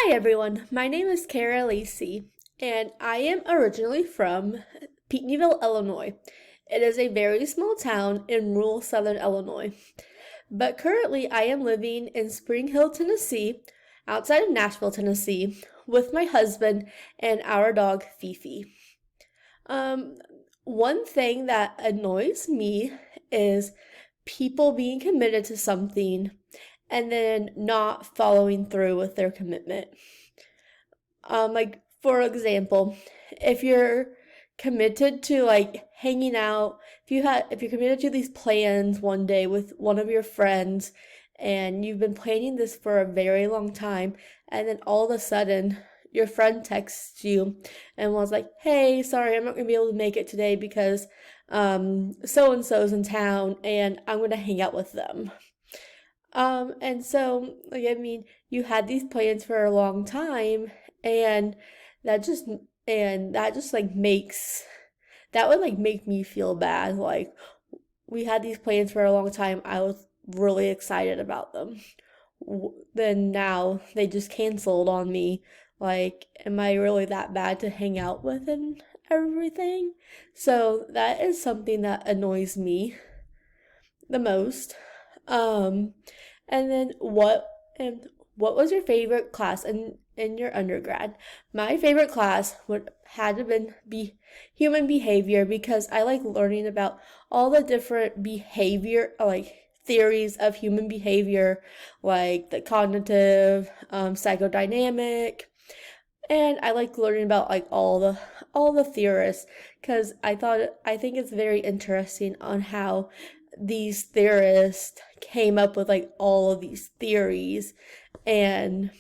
Hi everyone, my name is Lacy, and I am originally from Peatneyville, Illinois. It is a very small town in rural southern Illinois. But currently I am living in Spring Hill, Tennessee, outside of Nashville, Tennessee, with my husband and our dog Fifi. Um, One thing that annoys me is people being committed to something and then not following through with their commitment. Like for example, if you're committed to like hanging out, if you're committed to these plans one day with one of your friends and you've been planning this for a very long time, and then all of a sudden your friend texts you and was like, "Hey, sorry, I'm not gonna be able to make it today because so and so's in town and I'm gonna hang out with them." And so, like, I mean, you had these plans for a long time, and that just, that just, like, that would, like, make me feel bad. Like, we had these plans for a long time. I was really excited about them. Then now they just canceled on me. Like, am I really that bad to hang out with and everything? So that is something that annoys me the most. Um, and then what was your favorite class in your undergrad? My favorite class would had to been be human behavior because I like learning about all the different behavior like theories of human behavior, like the cognitive, psychodynamic, and I like learning about like all the theorists because I think it's very interesting on how these theorists came up with like all of these theories and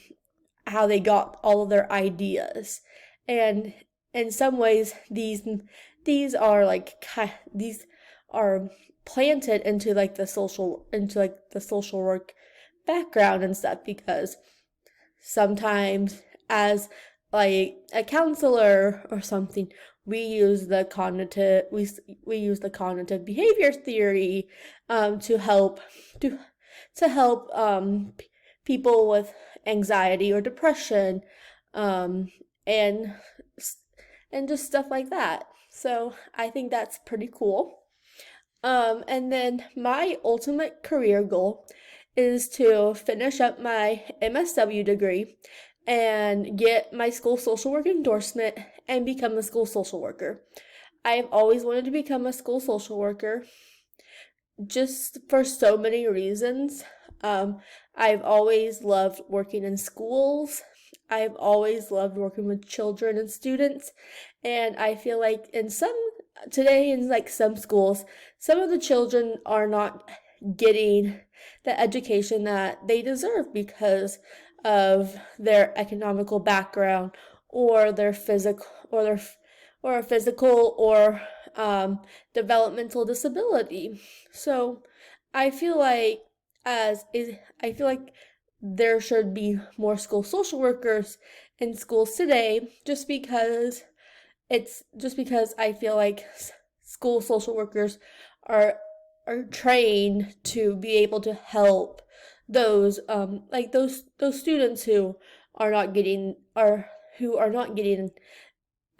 how they got all of their ideas. And in some ways these are planted into like the social work background and stuff because sometimes as like a counselor or something, we use the cognitive behavior theory to to help people with anxiety or depression, um, and and just stuff like that. So I think that's pretty cool. And then my ultimate career goal is to finish up my MSW degree and get my school social work endorsement and become a school social worker. I've always wanted to become a school social worker just for so many reasons. I've always loved working in schools. I've always loved working with children and students, and I feel like today in like some schools, some of the children are not getting the education that they deserve because of their economical background or their physical or physical or developmental disability. So I feel like I feel like there should be more school social workers in schools today just because I feel like school social workers are are trained to be able to help those students who are not getting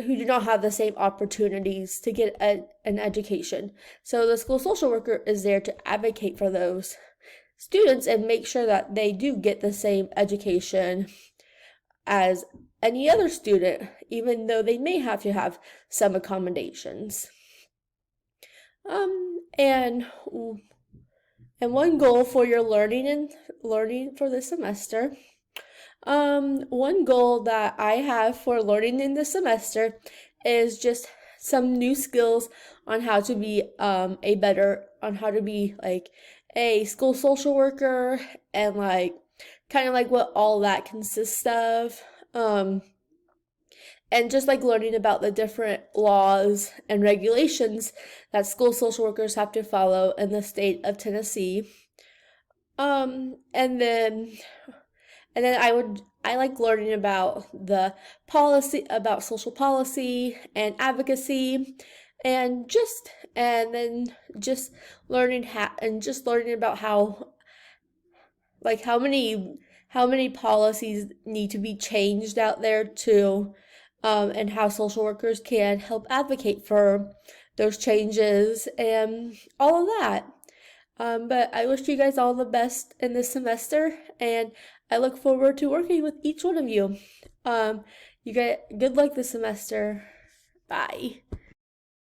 who do not have the same opportunities to get an education. So the school social worker is there to advocate for those students and make sure that they do get the same education as any other student, even though they may have to have some accommodations. Um, and one goal for your learning for this semester. One goal that I have for learning in this semester is just some new skills on how to be on how to be like a school social worker and like kind of like what all that consists of. And just like learning about the different laws and regulations that school social workers have to follow in the state of Tennessee. Um, and then I like learning about the policy about social policy and advocacy and then just learning about how how many policies need to be changed out there too, and how social workers can help advocate for those changes and all of that. But I wish you guys all the best in this semester, and I look forward to working with each one of you. You get good luck this semester. Bye.